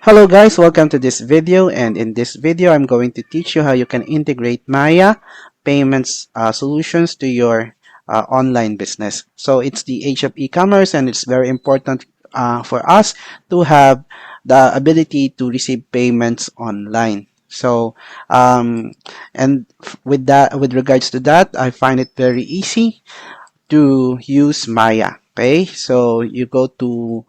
Hello guys, welcome to this video, and in this video I'm going to teach you how you can integrate Maya payments solutions to your online business. So it's the age of e-commerce, and it's very important for us to have the ability to receive payments online. So with regards to that, I find it very easy to use Maya. Okay, so you go to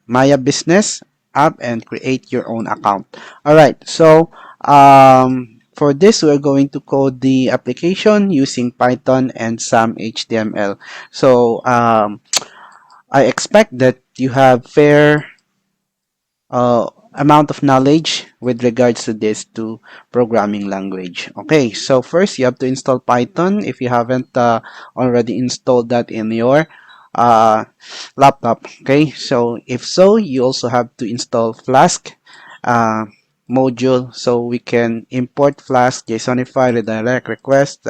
Maya Business app and create your own account. All right, so for this, we're going to code the application using Python and some HTML. So I expect that you have fair amount of knowledge with regards to this two programming language. Okay, so first you have to install Python if you haven't already installed that in your uh, laptop. Okay, so if so, you also have to install Flask uh, module so we can import Flask, JSONify, redirect request,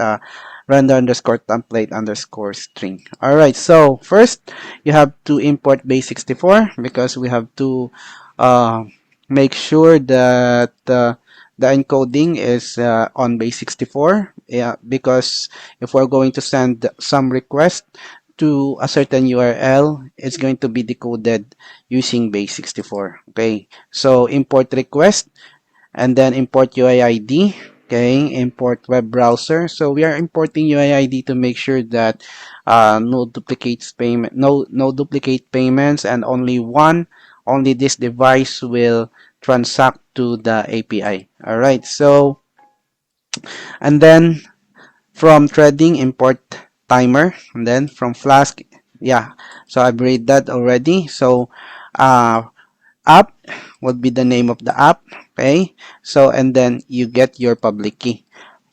render underscore template underscore string. All right, so first you have to import base64 because we have to uh, make sure that the encoding is on base64. Yeah, because if we're going to send some request to a certain URL, it's going to be decoded using base64. Okay, so import request and then import UID. Okay, import web browser. So we are importing UID to make sure that no duplicate payments, and only this device will transact to the API. All right. So and then from threading, import timer, and then from Flask, yeah. So I've read that already. So uh, app would be the name of the app. Okay, so and then you get your public key.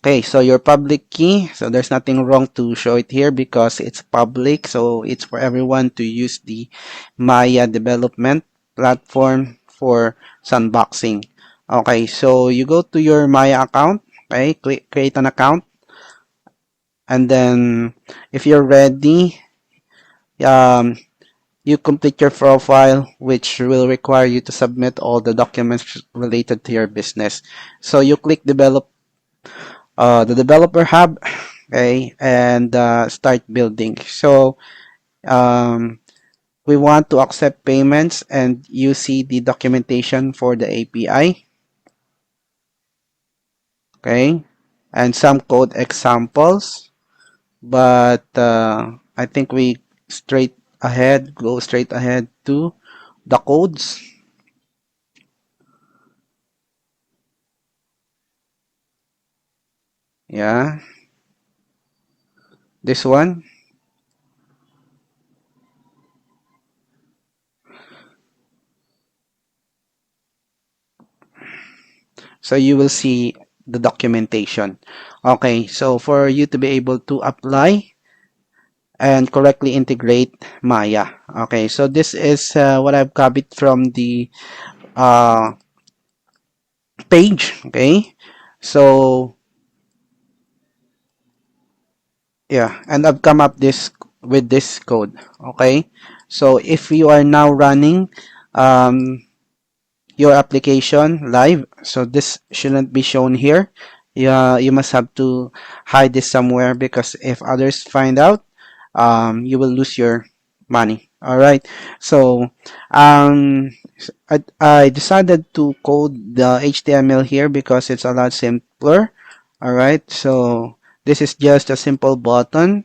Okay, so your public key, so there's nothing wrong to show it here because it's public, so it's for everyone to use the Maya development platform for sandboxing. Okay, so you go to your Maya account. Okay, create an account, and then if you're ready, um, you complete your profile, which will require you to submit all the documents related to your business. So you click the developer hub, okay, and start building. So um, we want to accept payments, and you see the documentation for the API, okay, and some code examples. But I think we go straight ahead to the codes. Yeah, this one. So you will see the documentation. Okay, so for you to be able to apply and correctly integrate Maya. Okay, so this is what I've copied from the uh, page. Okay, so yeah, and I've come up with this code. Okay, so if you are now running um, your application live, so this shouldn't be shown here. Yeah, you must have to hide this somewhere because if others find out, you will lose your money. All right, so I decided to code the HTML here because it's a lot simpler. All right, so this is just a simple button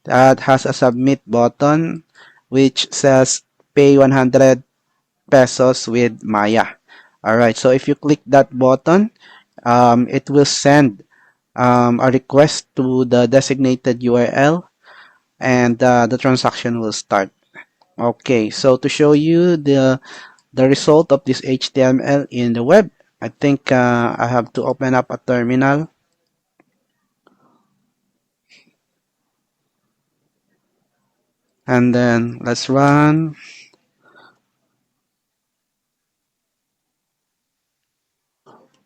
that has a submit button which says pay 100 pesos with Maya. All right, so if you click that button, it will send a request to the designated URL, and the transaction will start. Okay, so to show you the result of this HTML in the web, I think I have to open up a terminal, and then let's run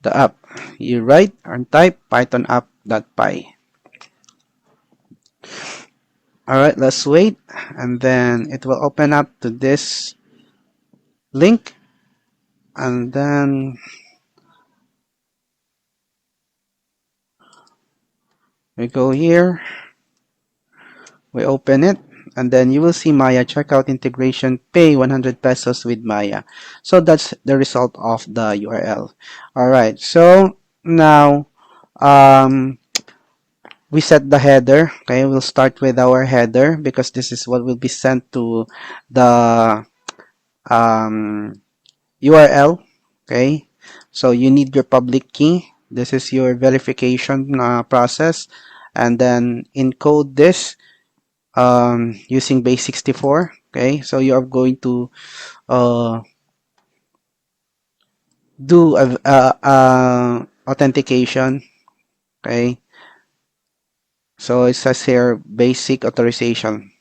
the app. You write and type python app.py. All right, let's wait, and then it will open up to this link. and then we go here, we open it, and then you will see Maya checkout integration, pay 100 pesos with Maya. So that's the result of the URL. All right, so now we set the header. Okay, we'll start with our header because this is what will be sent to the URL. Okay, so you need your public key. This is your verification process, and then encode this using base64. Okay, so you are going to uh, do authentication. Okay, so it says here basic authorization.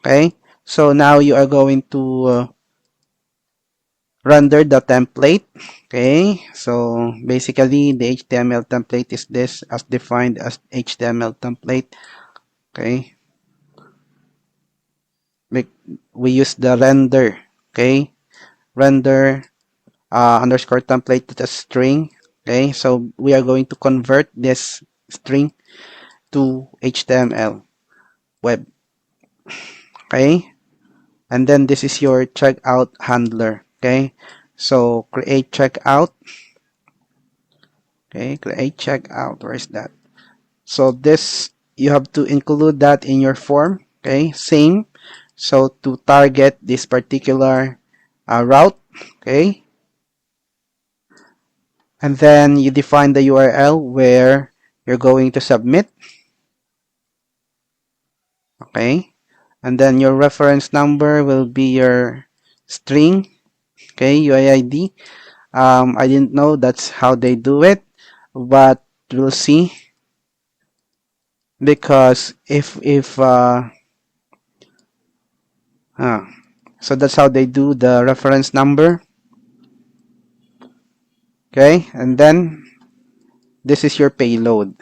Okay, so now you are going to render the template. Okay, so basically the HTML template is this as defined as HTML template. Okay, we use the render. Okay, render underscore template to the string. Okay, so we are going to convert this string to HTML web. Okay, and then this is your checkout handler. Okay, so create checkout. Okay, create checkout. Where is that? So this, you have to include that in your form. Okay, same. So to target this particular route. Okay, and then you define the URL where you're going to submit. Okay, and then your reference number will be your string. Okay, UID. I didn't know that's how they do it, but we'll see, because uh, so that's how they do the reference number. Okay, and then this is your payload.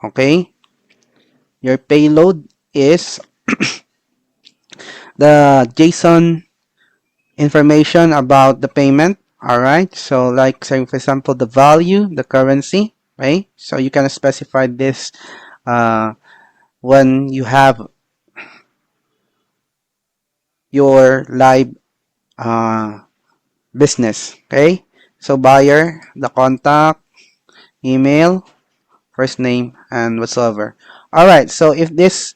Okay, your payload is the JSON information about the payment. All right, so like, say for example, the value, the currency, right? So you can specify this when you have your live business. Okay, so buyer, the contact, email, first name, and whatsoever. All right, so if this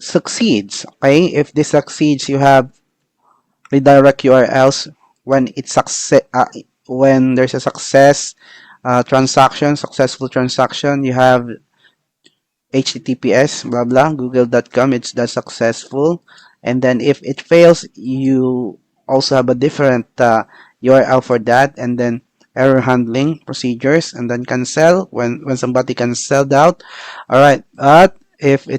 succeeds, okay, if this succeeds, you have redirect URLs when when there's a successful transaction. You have HTTPS blah blah google.com, it's that successful. And then if it fails, you also have a different URL for that, and then error handling procedures, and then cancel when somebody canceled out. All right, but if the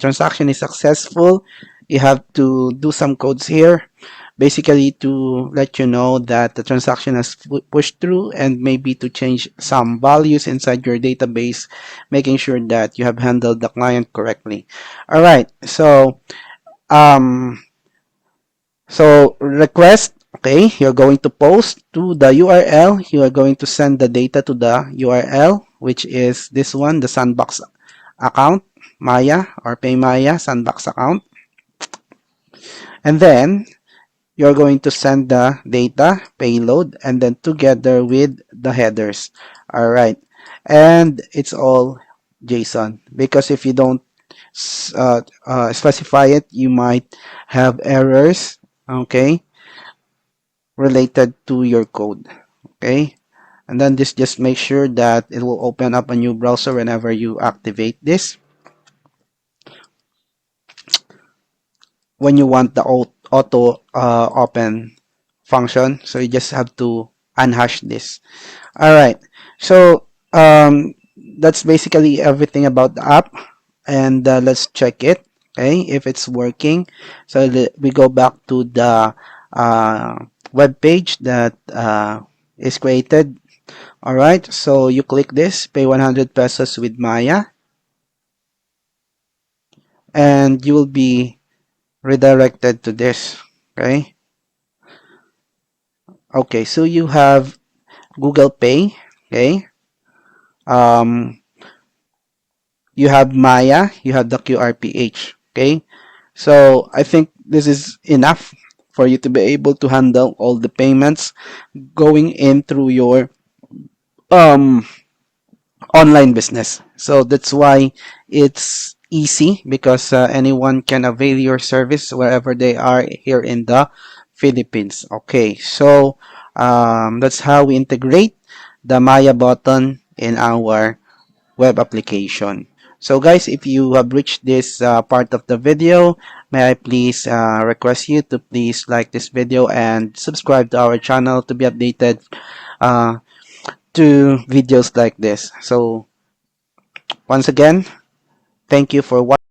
transaction is successful, you have to do some codes here, basically to let you know that the transaction has pushed through, and maybe to change some values inside your database, making sure that you have handled the client correctly. All right, um, so request, okay, you're going to post to the URL, you are going to send the data to the URL, which is this one, the sandbox account, Maya or Pay Maya sandbox account. And then you're going to send the data payload, and then together with the headers. All right, and it's all JSON, because if you don't specify it, you might have errors, okay, related to your code. Okay, and then this just make sure that it will open up a new browser whenever you activate this, when you want the auto open function. So you just have to unhash this. All right, so that's basically everything about the app, and let's check it, okay, if it's working. So we go back to the web page that is created. All right, so you click this, pay 100 pesos with Maya, and you will be redirected to this. Okay, Okay, so you have Google Pay. Okay. Um, you have Maya. You have the QRPH. Okay. So I think this is enough for you to be able to handle all the payments going in through your um online business. So that's why it's easy because anyone can avail your service wherever they are here in the Philippines. Okay, so that's how we integrate the Maya button in our web application. So guys, if you have reached this part of the video, may I please request you to please like this video and subscribe to our channel to be updated uh, to videos like this. So once again, thank you for watching.